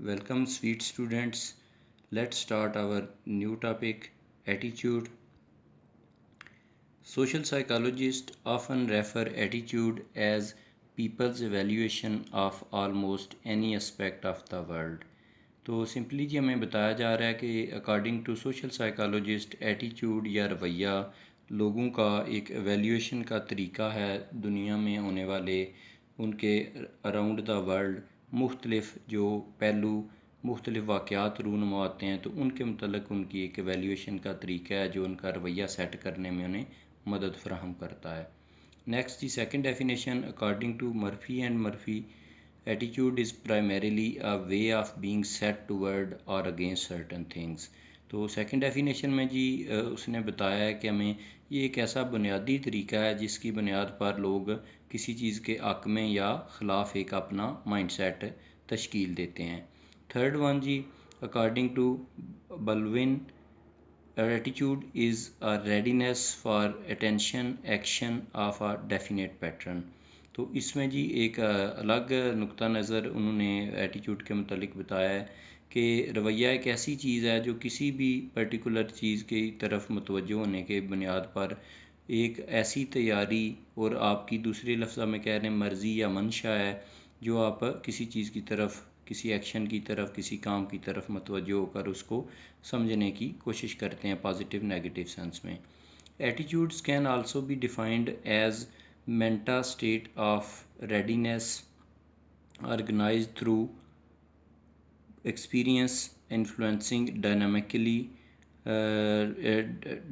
Welcome, sweet students. Let's start our new topic, attitude. Social psychologists often refer attitude as people's evaluation of almost any aspect of the world. तो simply जी हमें बताया जा रहा है कि according to social psychologist attitude या रवैया लोगों का एक एवेल्यूएशन का तरीका है दुनिया में होने वाले उनके अराउंड द वर्ल्ड मुख्तलिफ जो पहलू मुख्तलिफ वाक़यात रूनुमा आते हैं तो उनके मतलब उनकी एक एवेल्यूएशन का तरीका है जो उनका रवैया सेट करने में उन्हें मदद फराहम करता है। Next the second definition according to Murphy and Murphy attitude is primarily a way of being set toward or against certain things. तो सेकंड डेफिनेशन में जी उसने बताया है कि हमें ये एक ऐसा बुनियादी तरीका है जिसकी बुनियाद पर लोग किसी चीज़ के हक़ में या ख़िलाफ़ एक अपना माइंडसेट तश्कील देते हैं। थर्ड वन जी according to Baldwin attitude is a readiness for attention action of a definite pattern. तो इसमें जी एक अलग नुक्ता नज़र उन्होंने एटीट्यूड के मतलब बताया है कि रवैया एक ऐसी चीज़ है जो किसी भी पर्टिकुलर चीज़ की तरफ मुतवज्जो होने के बुनियाद पर एक ऐसी तैयारी और आपकी दूसरे लफ्ज़ में कह रहे हैं मर्ज़ी या मंशा है जो आप किसी चीज़ की तरफ किसी एक्शन की तरफ किसी काम की तरफ मुतवज्जो होकर उसको समझने की कोशिश करते हैं पॉजिटिव नेगेटिव सेंस में। Attitudes can also be defined as mental state of readiness organized through experience influencing dynamically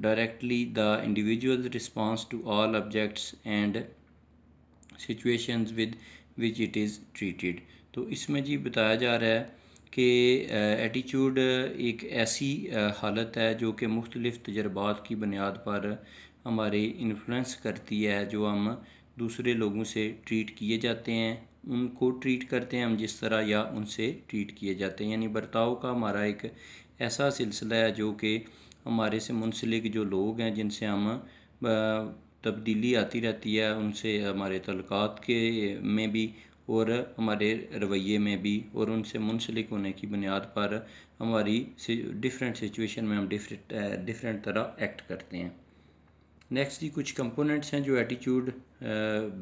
directly the individual's response to all objects and situations with which it is treated। तो इसमें जी बताया जा रहा है कि attitude एक ऐसी हालत है जो कि मुख्तलिफ़ तजर्बात की बुनियाद पर हमारे इन्फ्लुएंस करती है जो हम दूसरे लोगों से ट्रीट किए जाते हैं उनको ट्रीट करते हैं हम जिस तरह या उनसे ट्रीट किए जाते हैं। यानी बर्ताव का हमारा एक ऐसा सिलसिला है जो कि हमारे से मुंसलिक जो लोग हैं जिनसे हम तब्दीली आती रहती है उनसे हमारे तल्लुकात के में भी और हमारे रवैये में भी और उनसे मुंसलिक होने की बुनियाद पर हमारी डिफरेंट सिचुएशन में हम डिफरेंट तरह एक्ट करते हैं। नेक्स्ट जी कुछ कंपोनेंट्स हैं जो एटीट्यूड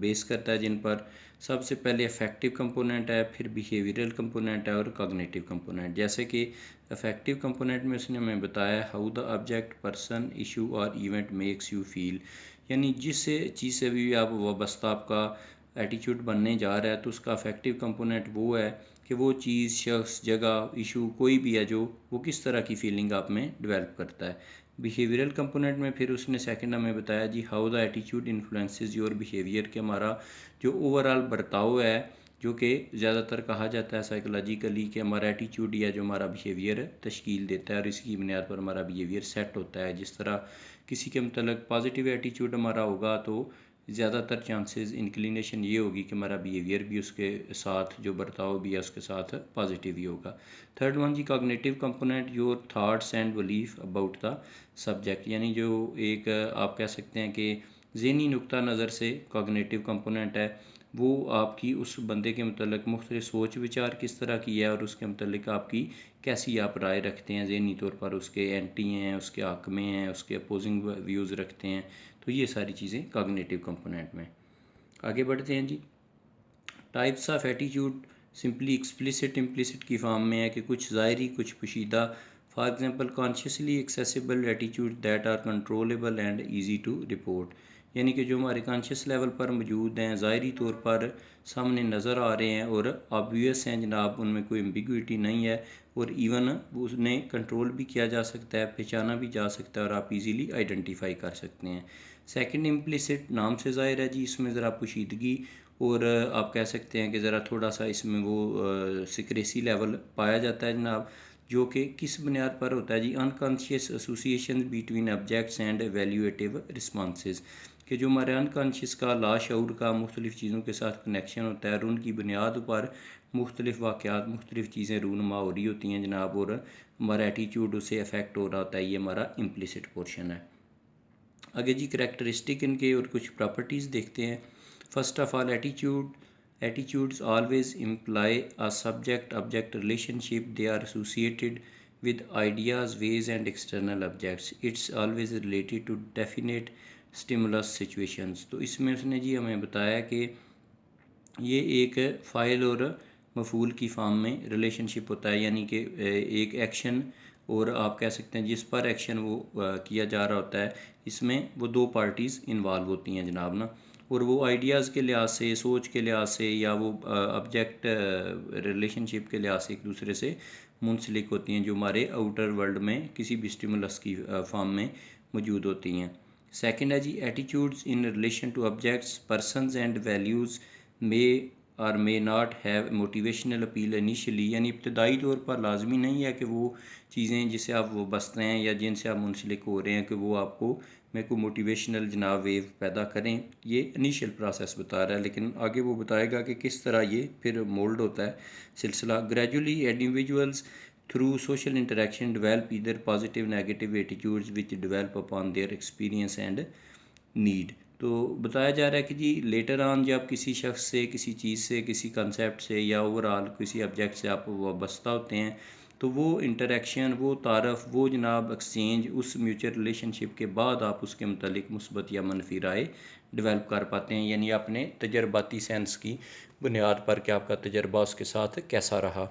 बेस करता है जिन पर सबसे पहले अफेक्टिव कंपोनेंट है फिर बिहेवियरल कंपोनेंट है और कॉग्निटिव कंपोनेंट। जैसे कि अफेक्टिव कंपोनेंट में उसने हमें बताया how the object person issue और इवेंट मेक्स यू फील। यानी जिस चीज़ से भी आप वाबस्ता आपका एटीट्यूड बनने जा रहा है तो उसका अफेक्टिव कंपोनेंट वो है कि वो चीज़ शख्स जगह इशू कोई भी है जो वो किस तरह की फीलिंग आप में डेवलप करता है। बिहेवियरल कंपोनेंट में फिर उसने सेकंड हमें बताया जी how the attitude influences your behaviour के हमारा जो ओवरऑल बर्ताव है जो कि ज़्यादातर कहा जाता है साइकोलॉजिकली कि हमारा एटीट्यूड या जो हमारा बिहेवियर तश्कील देता है और इसकी बुनियाद पर हमारा बिहेवियर सेट होता है। जिस तरह किसी के मतलब पॉजिटिव एटीट्यूड हमारा होगा तो ज़्यादातर चांसेस इंक्लिनेशन ये होगी कि हमारा बिहेवियर भी उसके साथ जो बर्ताव भी है उसके साथ पॉजिटिव ही होगा। थर्ड वन जी cognitive component your thoughts and belief about the subject. यानी जो एक आप कह सकते हैं कि ज़हनी नुक्ता नज़र से कॉग्निटिव कंपोनेंट है वो आपकी उस बंदे के मतलब मुख्तलिफ सोच विचार किस तरह की है और उसके मतलब आपकी कैसी आप राय रखते हैं ज़हनी तौर पर उसके एंटी हैं उसके हक़ में हैं उसके अपोजिंग व्यूज़ रखते हैं। तो ये सारी चीज़ें कॉग्निटिव कंपोनेंट में। आगे बढ़ते हैं जी। Types of attitude simply explicit implicit की फॉर्म में है कि कुछ ज़ाहरी कुछ पोशीदा। For example consciously accessible attitude that are controllable and easy to report. यानी कि जो हमारे कॉन्शियस लेवल पर मौजूद हैं ज़ाहरी तौर पर सामने नज़र आ रहे हैं और ऑब्वियस हैं जनाब उनमें कोई एम्बिग्विटी नहीं है और इवन उन्हें कंट्रोल भी किया जा सकता है पहचाना भी जा सकता है और आप इजीली आइडेंटिफाई कर सकते हैं। सेकंड इम्प्लिसिट नाम से ज़ाहिर है जी इसमें ज़रा पोशीदगी और आप कह सकते हैं कि ज़रा थोड़ा सा इसमें वो सिक्रेसी लेवल पाया जाता है जनाब जो कि किस बुनियाद पर होता है जी unconscious association between objects and evaluative responses कि जो हमारे अनकॉन्शियस का लाशऊर का मुख्तलिफ़ चीज़ों के साथ कनेक्शन होता है और उनकी बुनियाद पर मुख्तलिफ़ वाक़यात मुख्तलिफ़ चीज़ें रूनुमा हो रही होती हैं जनाब और हमारा एटीट्यूड उससे अफेक्ट हो रहा होता है। ये हमारा इम्प्लिसिट पोर्शन है। आगे जी करैक्टरिस्टिक इनके और कुछ प्रॉपर्टीज़ देखते हैं। First of all attitude Attitudes always imply a subject-object relationship. They are associated with ideas, ways, and external objects. It's always related to definite stimulus situations. तो इसमें उसने जी हमें बताया कि ये एक फ़ाइल और मफ़ूल की फॉर्म में रिलेशनशिप होता है, यानी कि एक एक्शन और आप कह सकते हैं जिस पर एक्शन वो किया जा रहा होता है, इसमें वो दो पार्टीज़ इन्वॉल्व होती हैं जनाब ना। और वो आइडियाज़ के लिहाज से, सोच के लिहाज से, या वो ऑब्जेक्ट रिलेशनशिप के लिहाज से एक दूसरे से मुंसलिक होती हैं, जो हमारे आउटर वर्ल्ड में किसी भी स्टिमुलस की फॉर्म में मौजूद होती हैं। सेकंड है जी, attitudes in relation to objects, persons and values may or may not have motivational appeal initially, यानी इब्तदाई तौर पर लाजमी नहीं है कि वो चीज़ें जिससे आप वो बसते हैं या जिनसे आप मुंसलिक हो रहे हैं कि वो आपको मेरे को मोटिवेशनल जनाब वेव पैदा करें। ये इनिशियल प्रोसेस बता रहा है, लेकिन आगे वो बताएगा कि किस तरह ये फिर मोल्ड होता है सिलसिला। Gradually individuals through social interaction develop either positive negative attitudes which develop upon their experience and need. तो बताया जा रहा है कि जी लेटर ऑन जब किसी शख्स से, किसी चीज़ से, किसी कंसेप्ट से या ओवरऑल किसी ऑब्जेक्ट से आप वाबस्ता होते हैं, तो वो इंटरेक्शन, वो तारफ़, वो जनाब एक्सचेंज, उस म्यूचुअल रिलेशनशिप के बाद आप उसके मतलब मुस्बत या मनफी राय डेवलप कर पाते हैं, यानी अपने तजर्बाती सेंस की बुनियाद पर कि आपका तजर्बा उसके साथ कैसा रहा।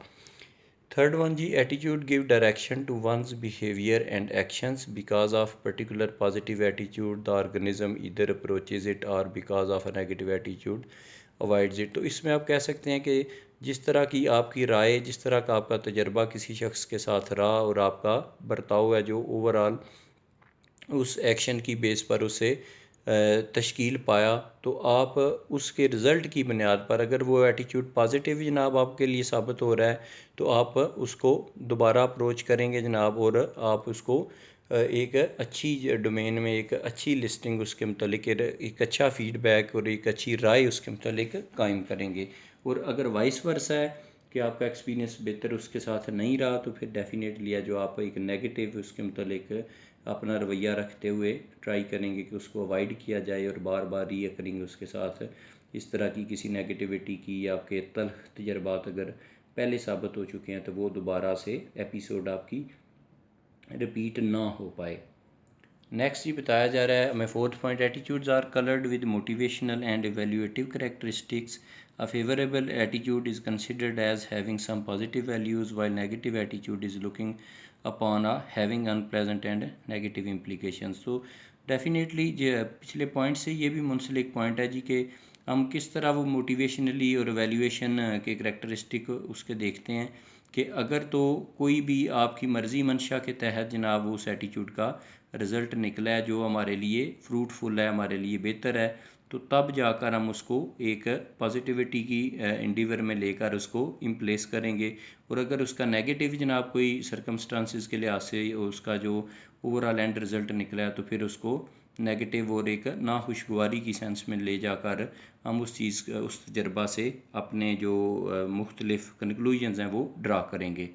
Third one ji, attitude give direction to one's behavior and actions. Because of particular positive attitude the organism either approaches it, or because of a negative attitude avoids it। तो इसमें आप कह सकते हैं कि जिस तरह की आपकी राय, जिस तरह का आपका तजर्बा किसी शख्स के साथ रहा और आपका बर्ताव है जो ओवरऑल उस एक्शन की बेस पर उसे तश्कील पाया, तो आप उसके रिज़ल्ट की बुनियाद पर अगर वो एटीट्यूड पॉजिटिव जनाब आपके लिए साबित हो रहा है, तो आप उसको दोबारा अप्रोच करेंगे जनाब, और आप उसको एक अच्छी डोमेन में एक अच्छी लिस्टिंग उसके मतलब एक अच्छा फ़ीडबैक और एक अच्छी राय उसके मतलब कायम करेंगे। और अगर वाइस वर्सा है कि आपका एक्सपीरियंस बेहतर उसके साथ नहीं रहा, तो फिर डेफिनेटली है जो आप एक नेगेटिव उसके मतलब अपना रवैया रखते हुए ट्राई करेंगे कि उसको अवॉइड किया जाए, और बार बार रीअकरिंग उसके साथ इस तरह की किसी नेगेटिविटी की या आपके तल्ख तजर्बात अगर पहले साबित हो चुके हैं, तो वो दोबारा से एपिसोड आपकी रिपीट ना हो पाए। नेक्स्ट ही बताया जा रहा है हमें fourth point, attitudes are coloured with motivational and evaluative characteristics. A favourable attitude is considered as having some positive values, while negative attitude is looking upon a having unpleasant and negative implications. तो definitely पिछले point से ये भी मुंसलिक point है जी कि हम किस तरह वो मोटिवेशनली और वैल्यूएशन के करेक्टरिस्टिक उसके देखते हैं कि अगर तो कोई भी आपकी मर्ज़ी मंशा के तहत जनाब उस एटीट्यूड का रिज़ल्ट निकला है जो हमारे लिए फ्रूटफुल है, हमारे लिए बेहतर है, तो तब जाकर हम उसको एक पॉजिटिविटी की इंडीवर में लेकर उसको इम्प्लेस करेंगे। और अगर उसका नेगेटिव जनाब कोई सर्कमस्टांसिस के लिहाज से उसका जो ओवरऑल एंड रिज़ल्ट निकला है, तो फिर उसको नेगेटिव और एक नाखुशगवारी की सेंस में ले जाकर हम उस चीज़ उस तजर्बा से अपने जो मुख्तलिफ कंक्लूजन्स हैं वो ड्रा करेंगे।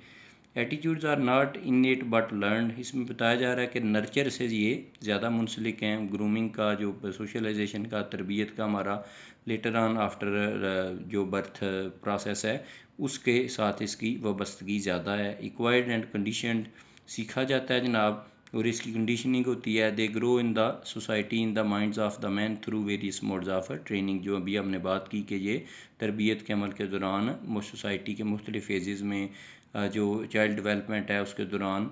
Attitudes are not innate but learned, इसमें बताया जा रहा है कि नर्चर से ये ज़्यादा मुंसलिक हैं। ग्रूमिंग का जो सोशलाइजेशन का, तरबियत का हमारा लेटर ऑन आफ्टर जो बर्थ प्रोसेस है उसके साथ इसकी वाबस्तगी ज़्यादा है। एक्वायर्ड एंड कंडीशनड, सीखा जाता है जनाब, और इसकी कंडीशनिंग होती है। They grow in the society in the minds of the man through various modes of training, जो अभी हमने बात की कि ये तरबियत के अमल के दौरान सोसाइटी के मुख्तलिफ फेजेज़ में जो चाइल्ड डेवलपमेंट है उसके दौरान,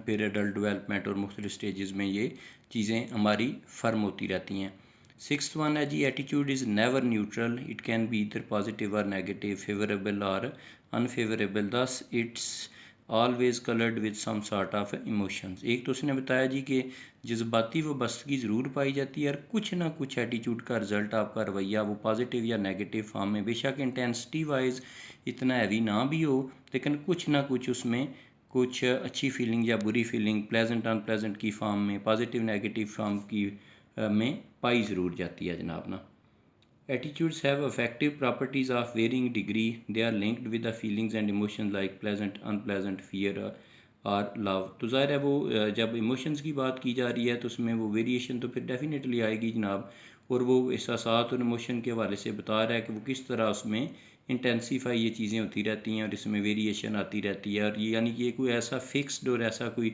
फिर एडल्ट डेवलपमेंट और मुख्तलिफ स्टेजेस में ये चीज़ें हमारी फर्म होती रहती हैं। सिक्स्थ वन है जी, attitude is never neutral, it can be either positive or negative, favourable or unfavourable, thus it's always coloured with some sort of emotions. एक तो उसने बताया जी कि जज्बाती वाबस्तगी ज़रूर पाई जाती है, और कुछ ना कुछ एटीट्यूड का रिज़ल्ट आपका रवैया वो पॉजिटिव या नेगेटिव फॉर्म में, बेशक इंटेंसिटी वाइज इतना हैवी ना भी हो, लेकिन कुछ ना कुछ उसमें कुछ अच्छी फीलिंग या बुरी फीलिंग, प्लेजेंट अनप्लेजेंट की फॉर्म में, पॉजिटिव नेगेटिव फॉर्म की में पाई ज़रूर जाती है जनाब ना। Attitudes have affective properties of varying degree. They are linked with the feelings and emotions like pleasant, unpleasant, fear और लव। तो ज़ाहिर है वो जब इमोशंस की बात की जा रही है तो उसमें वो वेरिएशन तो फिर डेफिनेटली आएगी जनाब। और वो एहसासात और इमोशन के हवाले से बता रहा है कि वो किस तरह उसमें इंटेंसीफाई ये चीज़ें होती रहती हैं और इसमें वेरिएशन आती रहती है। और ये यानी कि ये कोई ऐसा फिक्स्ड और ऐसा कोई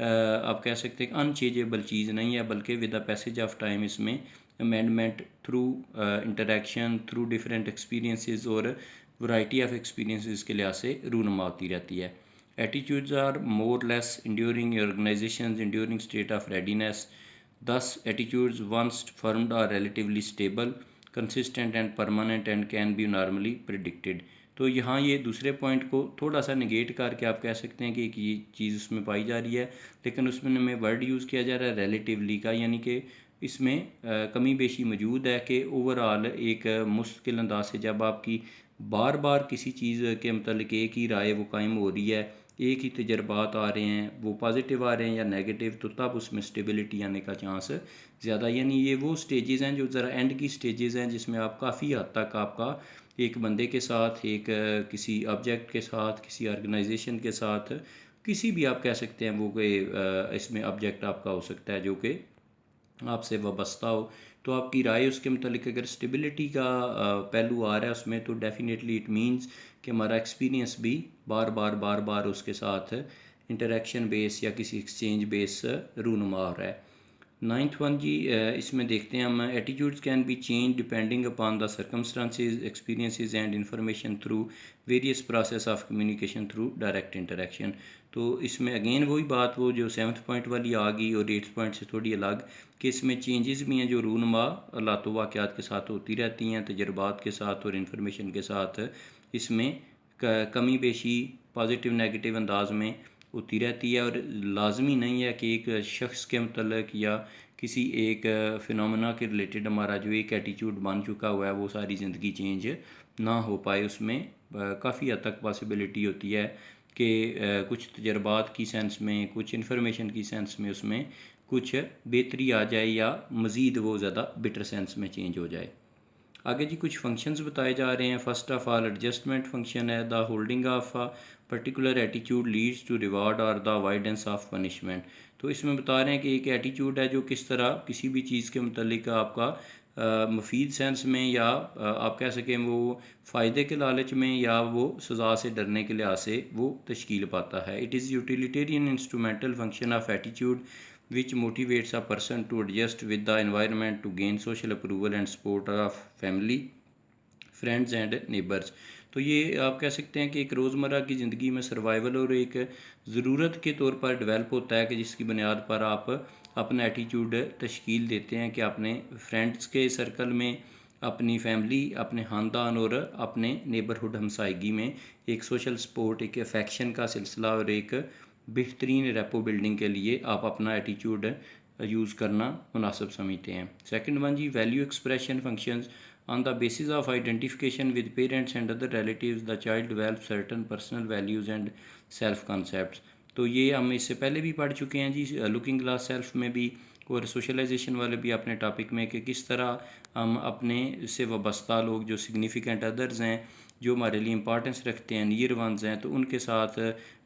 आप कह सकते हैं अनचेंजेबल चीज़ नहीं है, बल्कि with the passage of time इसमें amendment through interaction through different experiences और वैरायटी ऑफ एक्सपीरियंसेस के लिहाज से रूनुमा होती रहती है। Attitudes are more less enduring organisations enduring state of readiness. Thus, attitudes once formed are relatively stable, consistent and permanent and can be normally predicted. तो यहाँ ये दूसरे पॉइंट को थोड़ा सा निगेट करके आप कह सकते हैं कि एक ये चीज़ उसमें पाई जा रही है, लेकिन उसमें में वर्ड यूज़ किया जा रहा है रिलेटिवली का, यानी कि इसमें कमी बेशी मौजूद है कि ओवरऑल एक मुश्किल अंदाज से जब आपकी बार बार किसी चीज़ के मतलब एक ही राय वो कायम हो रही है, एक ही तजर्बात आ रहे हैं, वो पॉजिटिव आ रहे हैं या नेगेटिव, तो तब उसमें स्टेबिलिटी आने का चांस ज़्यादा। यानी ये वो स्टेजेस हैं जो ज़रा एंड की स्टेजेस हैं जिसमें आप काफ़ी हद तक आपका एक बंदे के साथ, एक किसी ऑब्जेक्ट के साथ, किसी ऑर्गेनाइजेशन के साथ, किसी भी आप कह सकते हैं वो कोई इसमें ऑब्जेक्ट आपका हो सकता है जो कि आपसे वाबस्ता हो, तो आपकी राय उसके मतलब अगर स्टेबिलिटी का पहलू आ रहा है उसमें, तो डेफिनेटली इट मीन्स कि हमारा एक्सपीरियंस भी बार बार उसके साथ इंटरेक्शन बेस या किसी एक्सचेंज बेस रूनुमा हो रहा है। नाइन्थ वन जी, इसमें देखते हैं हम, attitudes can be change depending upon the circumstances experiences and information through various process of communication through direct interaction. तो इसमें अगेन वही बात वो जो सेवन्थ पॉइंट वाली आ गई और एट्थ पॉइंट से थोड़ी अलग, कि इसमें चेंजेस भी हैं जो रूनमा लातो वाक़यात के साथ होती रहती हैं, तजर्बात के साथ और इंफॉर्मेशन के साथ इसमें कमी बेशी पॉजिटिव नेगेटिव अंदाज में होती रहती है। और लाजमी नहीं है कि एक शख्स के मतलब या किसी एक फिनोमेना के रिलेटेड हमारा जो एक एटीट्यूड बन चुका हुआ है वो सारी ज़िंदगी चेंज ना हो पाए। उसमें काफ़ी हद तक पॉसिबिलिटी होती है कि कुछ तजर्बात की सेंस में, कुछ इन्फॉर्मेशन की सेंस में उसमें कुछ बेहतरी आ जाए या मज़ीद वो ज़्यादा बेटर सेंस में चेंज हो जाए। आगे जी कुछ फंक्शंस बताए जा रहे हैं। First of all adjustment function है, the holding of a particular attitude leads to reward और द अवॉइडेंस ऑफ पनिशमेंट। तो इसमें बता रहे हैं कि एक एटीट्यूड है जो किस तरह किसी भी चीज़ के मतलब आपका मुफीद सेंस में या आप कह सकें वो फ़ायदे के लालच में या वो सज़ा से डरने के लिहाज से वो तश्कील पाता है। It is utilitarian instrumental function of attitude which motivates a person to adjust with the environment to gain social approval and support of family, friends and neighbours. तो ये आप कह सकते हैं कि एक रोज़मर्रा की ज़िंदगी में सर्वाइवल और एक ज़रूरत के तौर पर डेवलप होता है कि जिसकी बुनियाद पर आप अपना एटीट्यूड तश्कील देते हैं कि अपने फ्रेंड्स के सर्कल में, अपनी फैमिली, अपने ख़ानदान और अपने नेबरहुड हमसायगी में एक सोशल सपोर्ट, एक अफेक्शन का सिलसिला और एक बेहतरीन रेपो बिल्डिंग के लिए आप अपना एटीट्यूड यूज़ करना मुनासिब समझते हैं। सेकंड वन जी, value expression functions. On the basis of identification with parents and other relatives, the child develops certain personal values and self concepts। तो ये हम इससे पहले भी पढ़ चुके हैं जी, लुकिंग ग्लास सेल्फ में भी और सोशलाइजेशन वाले भी अपने टॉपिक में, कि किस तरह हम अपने से वाबस्ता लोग जो सिग्निफिकेंट अदर्स हैं, जो हमारे लिए इंपॉर्टेंस रखते हैं, नियर वंस हैं, तो उनके साथ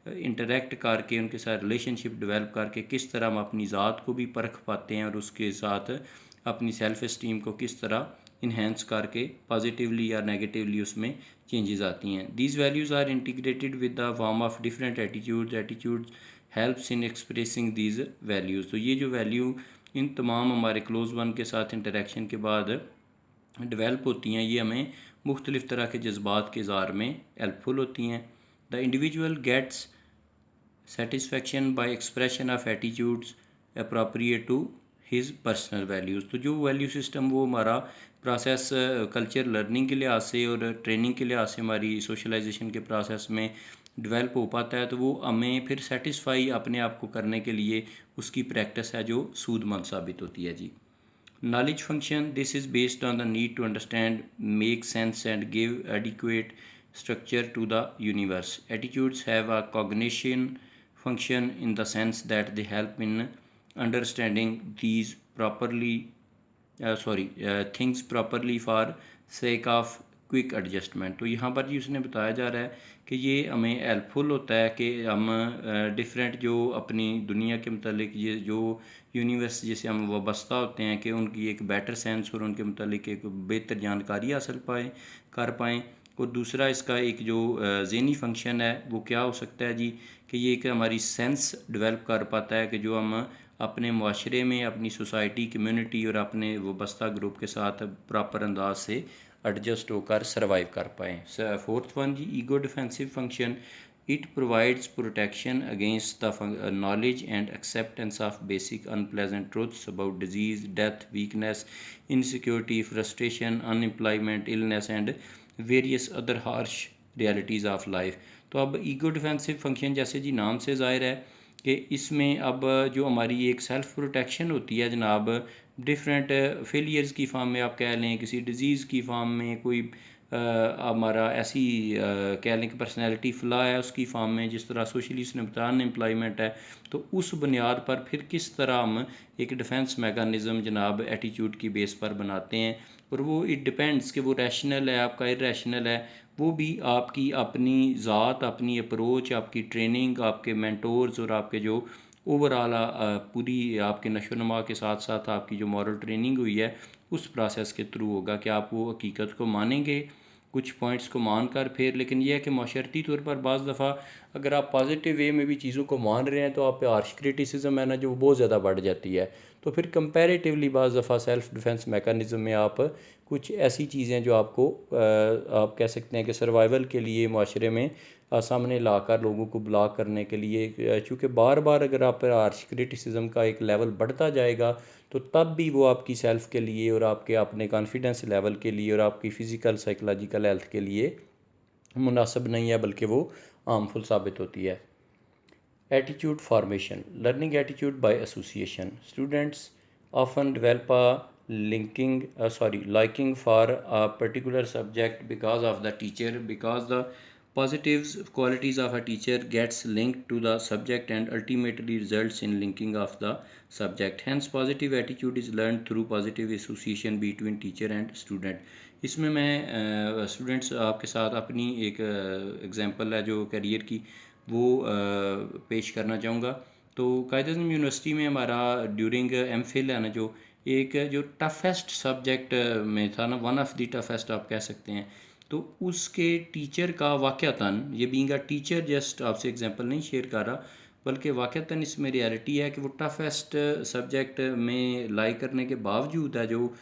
इंटरेक्ट करके, उनके साथ रिलेशनशिप डेवलप करके किस तरह हम अपनी ज़ात को भी परख पाते हैं और उसके साथ अपनी सेल्फ़ इस्टीम को किस तरह इन्हेंस करके पॉजिटिवली या नेगेटिवली उसमें चेंजेस आती हैं। These values are integrated with the form of different attitudes helps in expressing these values. तो ये जो वैल्यू इन तमाम हमारे क्लोज वन के साथ इंटरेक्शन के बाद डेवलप होती हैं, ये हमें मुख्तलिफ़ तरह के जज्बात के इज़हार में हेल्पफुल होती हैं। The individual gets satisfaction by expression of attitudes appropriate to his personal values. तो जो वैल्यू सिस्टम वो हमारा प्रोसेस कल्चर लर्निंग के लिहाज से और ट्रेनिंग के लिहाज से हमारी सोशलाइजेशन के प्रोसेस में डेवलप हो पाता है, तो वो हमें फिर सेटिस्फाई अपने आप को करने के लिए उसकी प्रैक्टिस है जो सूदमंद साबित होती है जी। Knowledge function, this is based on the need to understand, make sense and give adequate structure to the universe. Attitudes have a cognition function in the sense that they help in understanding these things properly for sake of quick adjustment. तो यहाँ पर जी उसने बताया जा रहा है कि ये हमें हेल्पफुल होता है कि हम डिफरेंट जो अपनी दुनिया के मतलब ये जो यूनिवर्स जिसे हम वाबस्ता होते हैं कि उनकी एक बेटर सेंस और उनके मतलब एक बेहतर जानकारी हासिल कर पाएँ। और दूसरा इसका एक जो ज़हनी फंक्शन है वो क्या हो सकता है जी, कि ये एक हमारी सेंस डेवलप कर पाता है कि जो हम अपने माशरे में अपनी सोसाइटी कम्युनिटी और अपने वाबस्ता ग्रुप के साथ प्रॉपर अंदाज से एडजस्ट होकर सर्वाइव कर पाएँ। फोर्थ वन जी, ego defensive function. It provides protection against the knowledge and acceptance of basic unpleasant truths about diseases, death, weakness, insecurity, frustration, unemployment, illness and various other harsh realities of life. तो अब ego defensive function जैसे जी नाम से ज़ाहिर है कि इसमें अब जो हमारी एक सेल्फ़ प्रोटेक्शन होती है जनाब, डिफरेंट फेलियर्स की फॉर्म में आप कह लें, किसी डिज़ीज़ की फॉर्म में, कोई हमारा ऐसी कह लें कि पर्सनैलिटी फ़्लॉ है उसकी फॉर्म में, जिस तरह सोशली उसने बताया अनएम्प्लॉयमेंट है। तो उस बुनियाद पर फिर किस तरह हम एक डिफेंस मेकानिज़म जनाब एटीट्यूड की बेस पर बनाते हैं, और वो इट डिपेंड्स कि वो रैशनल है आपका इरेशनल है, वो भी आपकी अपनी ज़ात, अपनी अप्रोच, आपकी ट्रेनिंग, आपके मेंटोर्स और आपके जो ओवरऑल पूरी आपके नशोनुमा के साथ साथ आपकी जो मॉरल ट्रेनिंग हुई है उस प्रोसेस के थ्रू होगा कि आप वो हकीकत को मानेंगे कुछ पॉइंट्स को मान कर। फिर लेकिन यह है कि माशरती तौर पर बाज़ दफ़ा अगर आप पॉजिटिव वे में भी चीज़ों को मान रहे हैं तो आप पे हार्श क्रिटिसिज्म है ना जो बहुत ज़्यादा बढ़ जाती है। तो फिर कंपैरेटिवली बाज़ दफ़ा सेल्फ़ डिफेंस मेकानिज़म में आप कुछ ऐसी चीज़ें जो आपको आप कह सकते हैं कि सर्वाइवल के लिए माशरे में सामने लाकर लोगों को ब्लॉक करने के लिए, चूँकि बार बार अगर आप पर हार्श क्रिटिसिज्म का एक लेवल बढ़ता जाएगा तो तब भी वो आपकी सेल्फ़ के लिए और आपके अपने कॉन्फिडेंस लेवल के लिए और आपकी फ़िज़िकल साइकोलॉजिकल हेल्थ के लिए मुनासिब नहीं है, बल्कि वो हार्मफुल साबित होती है। Attitude formation. Learning attitude by association. Students often develop a liking for a particular subject because of the teacher, because the positives qualities of a teacher gets linked to the subject and ultimately results in linking of the subject. Hence positive attitude is learned through positive association between teacher and student. इसमें मैं students आपके साथ अपनी एक example है जो career की वो पेश करना चाहूँगा। तो कायद-ए-आज़म यूनिवर्सिटी में हमारा ड्यूरिंग एमफिल है ना जो टफ़ेस्ट सब्जेक्ट में था ना, वन ऑफ़ द टफ़ेस्ट आप कह सकते हैं। तो उसके टीचर का वाक़यातन, ये बीइंग अ टीचर जस्ट आपसे एग्जांपल नहीं शेयर कर रहा, बल्कि वाक़यातन इसमें रियलिटी है कि वो टफ़ेस्ट सब्जेक्ट में लाइक करने के बावजूद है जो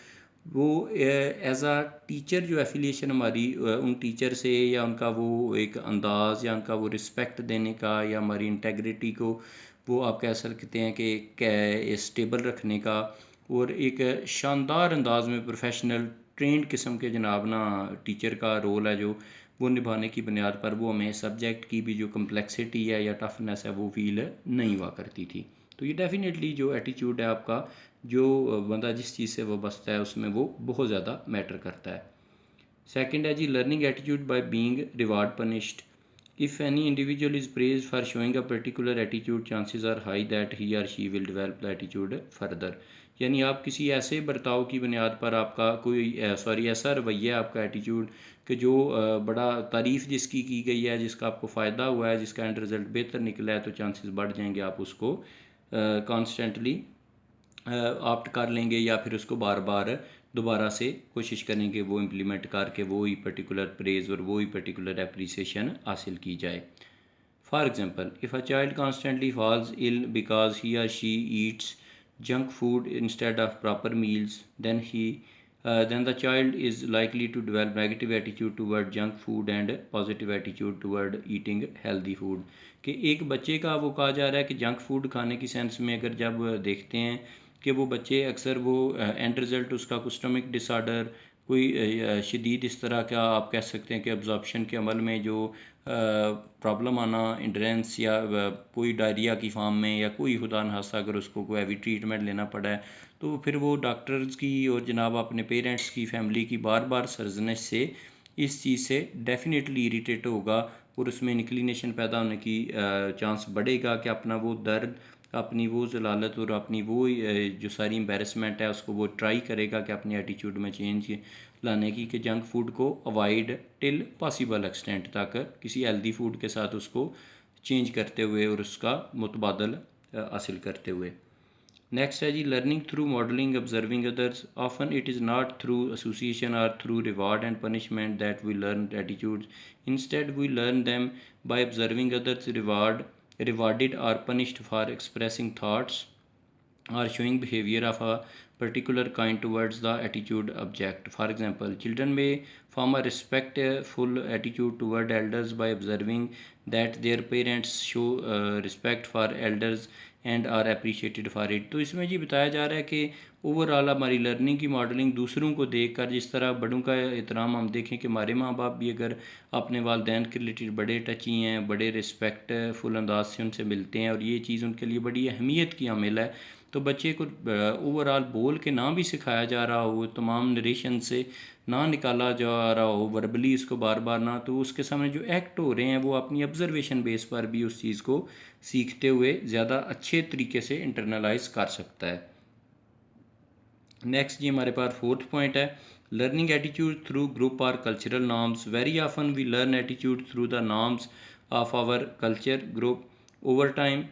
वो एज़ अ टीचर जो एफ़िलिएशन हमारी उन टीचर से या उनका वो एक अंदाज़ या उनका वो रिस्पेक्ट देने का या हमारी इंटेग्रिटी को वो आप कह सकते हैं कि स्टेबल रखने का और एक शानदार अंदाज में प्रोफेशनल ट्रेंड किस्म के जनाब ना टीचर का रोल है जो वो निभाने की बुनियाद पर वो हमें सब्जेक्ट की भी जो कम्प्लेक्सिटी है या टफनेस है वो फील नहीं हुआ करती थी। तो ये डेफिनेटली जो एटीट्यूड है आपका, जो बंदा जिस चीज़ से वाबस्ता है उसमें वो बहुत ज़्यादा मैटर करता है। सेकंड है जी learning attitude by being reward punished. If any individual is praise for showing a particular attitude, chances are high that he or she will develop the attitude further. यानी आप किसी ऐसे बर्ताव की बुनियाद पर आपका कोई ऐसा रवैया आपका एटीट्यूड कि जो बड़ा तारीफ़ जिसकी की गई है, जिसका आपको फ़ायदा हुआ है, जिसका एंड रिज़ल्ट बेहतर निकला है, तो चांसेस बढ़ जाएंगे आप उसको कॉन्स्टेंटली ऑप्ट कर लेंगे या फिर उसको बार बार दोबारा से कोशिश करेंगे वो इम्प्लीमेंट करके वो ही पर्टिकुलर प्रेज़ और वो ही पर्टिकुलर अप्रिसिएशन हासिल की जाए। For example, if a child constantly falls ill because he or she eats junk food instead of proper meals, then the child is likely to develop negative attitude toward junk food and positive attitude toward eating healthy food। कि एक बच्चे का वो कहा जा रहा है कि जंक फूड खाने की सेंस में अगर जब देखते हैं कि वो बच्चे अक्सर वो एंड रिज़ल्ट उसका कुछ स्टमक डिसऑर्डर, कोई शदीद इस तरह का आप कह सकते हैं कि अब्जॉर्प्शन के अमल में जो प्रॉब्लम आना, इंड्रेंस या कोई डायरिया की फॉर्म में या कोई खुदा न खास्ता अगर उसको कोई हैवी ट्रीटमेंट लेना पड़ा है तो फिर वो डॉक्टर्स की और जनाब अपने पेरेंट्स की फैमिली की बार बार सर्जनश से इस चीज़ से डेफिनेटली इरिटेट होगा और उसमें इंक्लिनेशन पैदा होने की चांस बढ़ेगा कि अपना वो दर्द अपनी वो ज़लालत और अपनी वो जो सारी एम्बेरसमेंट है उसको वो ट्राई करेगा कि अपनी एटीट्यूड में चेंज लाने की, कि जंक फूड को अवॉइड टिल पॉसिबल एक्सटेंट तक किसी हेल्दी फूड के साथ उसको चेंज करते हुए और उसका मुतबादल हासिल करते हुए। नेक्स्ट है जी learning through modelling observing others. Often it is not through association or through reward and punishment that we learn attitudes, instead we learn them by observing others rewarded or punished for expressing thoughts or showing behavior of a particular kind towards the attitude object. For example, children may form a respectful attitude toward elders by observing that their parents show respect for elders and are appreciated for it. तो इसमें जी बताया जा रहा है कि overall हमारी learning की modelling दूसरों को देख कर, जिस तरह बड़ों का एहतराम हम देखें कि हमारे माँ बाप भी अगर अपने वालदैन के रिलेटेड बड़े टची हैं, बड़े रिस्पेक्टफुल अंदाज से उनसे मिलते हैं और ये चीज़ उनके लिए बड़ी अहमियत की हामिल है, तो बच्चे को ओवरऑल बोल के ना भी सिखाया जा रहा हो, तमाम नरेशन से ना निकाला जा रहा हो, वर्बली इसको बार बार ना, तो उसके सामने जो एक्ट हो रहे हैं वो अपनी ऑब्जर्वेशन बेस पर भी उस चीज़ को सीखते हुए ज़्यादा अच्छे तरीके से इंटरनलाइज कर सकता है। नेक्स्ट जी हमारे पास फोर्थ पॉइंट है लर्निंग एटीट्यूड थ्रू ग्रुप और cultural norms. Very often we learn attitude through the norms of our culture group. Over time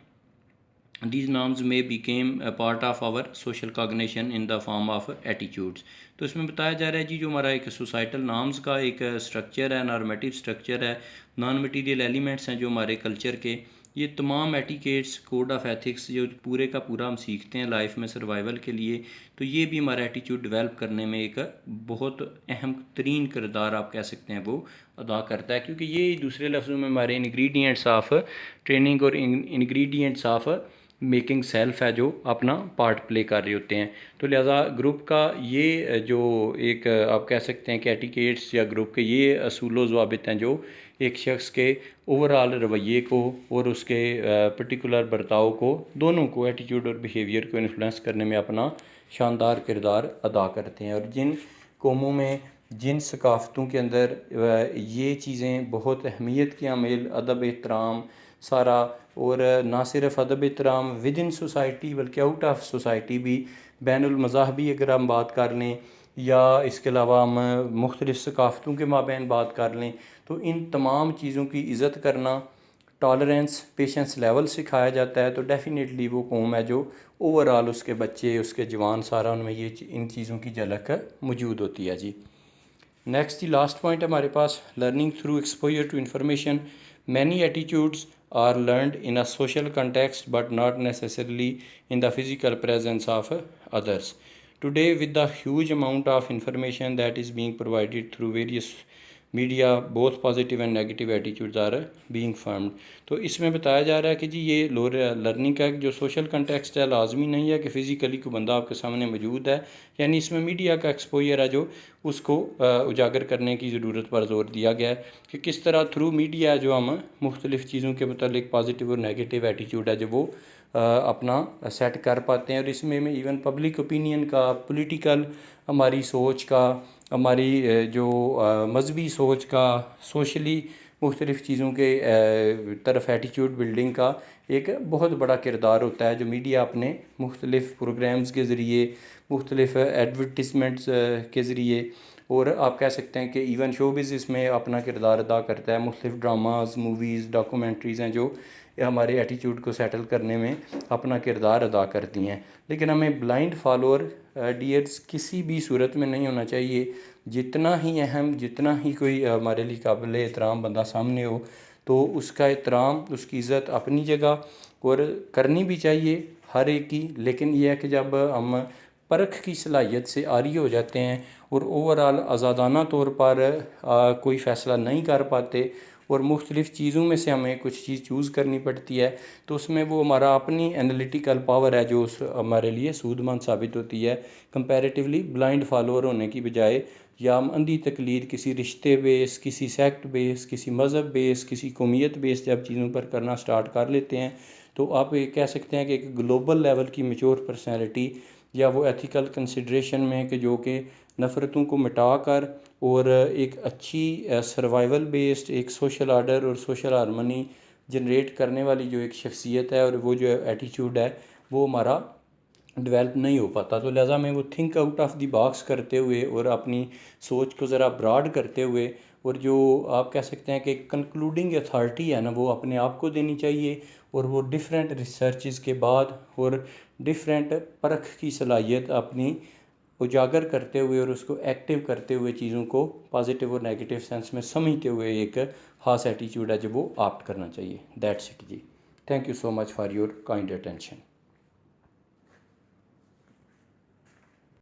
these norms may became a part of our social cognition in the form of attitudes। तो इसमें बताया जा रहा है जी जो हमारा एक societal norms का एक स्ट्रक्चर है, नॉर्मेटिव स्ट्रक्चर है, नॉन मटीरियल एलिमेंट्स हैं जो हमारे कल्चर के, ये तमाम एटिकेट्स कोड ऑफ एथिक्स जो पूरे का पूरा हम सीखते हैं लाइफ में सर्वाइवल के लिए, तो ये भी हमारा एटीट्यूड डेवलप करने में एक बहुत अहम तरीन किरदार आप कह सकते हैं वो अदा करता है, क्योंकि ये दूसरे लफ्ज़ों में हमारे इंग्रेडिएंट्स ऑफ ट्रेनिंग और इंग्रेडिएंट्स ऑफ मेकिंग सेल्फ है जो अपना पार्ट प्ले कर रहे होते हैं। तो लिहाजा ग्रुप का ये जो एक आप कह सकते हैं कि एटिकेट्स या ग्रुप के ये असूल ज़वाबित हैं जो एक शख्स के ओवरऑल रवैये को और उसके पर्टिकुलर बर्ताव को, दोनों को, एटीट्यूड और बिहेवियर को इन्फ्लुएंस करने में अपना शानदार किरदार अदा करते हैं। और जिन कौमों में, जिन सकाफ़तों के अंदर ये चीज़ें बहुत अहमियत की हामिल, अदब एहतराम सारा, और ना सिर्फ अदब एहतराम विद इन सोसाइटी बल्कि आउट ऑफ सोसाइटी भी, बैनुल मज़ाहबी अगर हम बात कर लें या इसके अलावा हम मुख्तलिफ़ सकाफ़तों के माबैन बात कर लें, तो इन तमाम चीज़ों की इज़्ज़त करना, टॉलरेंस, पेशेंस लेवल सिखाया जाता है, तो डेफ़िनेटली वो कौम है जो ओवरऑल उसके बच्चे, उसके जवान, सारा उनमें ये इन चीज़ों की झलक मौजूद होती है जी। नेक्स्ट जी लास्ट पॉइंट हमारे पास learning through exposure to information. Many attitudes are learned in a social context but not necessarily in the physical presence of others. Today, with the huge amount of information that is being provided through various media, both positive and negative attitudes are being formed. तो इसमें बताया जा रहा है कि जी ये learning का जो सोशल कंटेक्स्ट है लाजमी नहीं है कि फ़िज़िकली कोई बंदा आपके सामने मौजूद है, यानी इसमें मीडिया का एक्सपोजर है जो उसको उजागर करने की ज़रूरत पर जोर दिया गया है कि किस तरह थ्रू मीडिया जो हम मुख्तलिफ़ चीज़ों के मतलब पॉजिटिव और नेगेटिव एटीट्यूड है जो वो अपना सेट कर पाते हैं। और इसमें में इवन पब्लिक ओपिनियन का, पॉलिटिकल हमारी सोच का, हमारी जो मजहबी सोच का, सोशली मुख्तलिफ़ चीज़ों के तरफ एटीट्यूड बिल्डिंग का एक बहुत बड़ा किरदार होता है जो मीडिया अपने मुख्तलिफ़ प्रोग्राम्स के ज़रिए, मुख्तलिफ़ एडवर्टिज़मेंट्स के ज़रिए, और आप कह सकते हैं कि इवन शोबिज़ इसमें अपना किरदार अदा करता है। मुख्तलिफ़ ड्रामाज, मूवीज़, डॉक्यूमेंट्रीज़ हैं जो हमारे एटीट्यूड को सेटल करने में अपना किरदार अदा करती हैं। लेकिन हमें ब्लाइंड फॉलोअर डियर्स किसी भी सूरत में नहीं होना चाहिए। जितना ही अहम, जितना ही कोई हमारे लिए काबिल एहतराम बंदा सामने हो, तो उसका एहतराम, उसकी इज़्ज़त अपनी जगह और करनी भी चाहिए हर एक की। लेकिन यह है कि जब हम परख की सलाहियत से आरी हो जाते हैं और ओवरऑल आज़ादाना तौर पर कोई फ़ैसला नहीं कर पाते और मुख्तलिफ़ चीज़ों में से हमें कुछ चीज़ चूज़ करनी पड़ती है, तो उसमें वो हमारा अपनी एनालिटिकल पावर है जो उस हमारे लिए सूदमंद साबित होती है कंपैरेटिवली ब्लाइंड फॉलोअर होने की बजाय, या हम अंधी तकलीद किसी रिश्ते बेस, किसी सेक्ट बेस, किसी मज़हब बेस, किसी कौमियत बेस जब चीज़ों पर करना स्टार्ट कर लेते हैं, तो आप ये कह सकते हैं कि एक ग्लोबल लेवल की मैच्योर पर्सनैलिटी या वो एथिकल कंसिड्रेशन में कि जो कि नफ़रतों को मिटा कर और एक अच्छी सर्वाइवल बेस्ड एक सोशल आर्डर और सोशल हारमनी जनरेट करने वाली जो एक शख्सियत है और वो जो एटीट्यूड है वो हमारा डेवलप नहीं हो पाता। तो लिहाजा में वो think out of the box करते हुए और अपनी सोच को ज़रा ब्रॉड करते हुए, और जो आप कह सकते हैं कि कंक्लूडिंग अथॉरिटी है ना वो अपने आप को देनी चाहिए, और वो डिफरेंट रिसर्चेस के बाद और डिफरेंट परख की सलाहियत अपनी उजागर करते हुए और उसको एक्टिव करते हुए चीज़ों को पॉजिटिव और नेगेटिव सेंस में समझते हुए एक खास एटीट्यूड है जो वो आप्ट करना चाहिए। दैट्स इट जी। Thank you so much for your kind attention.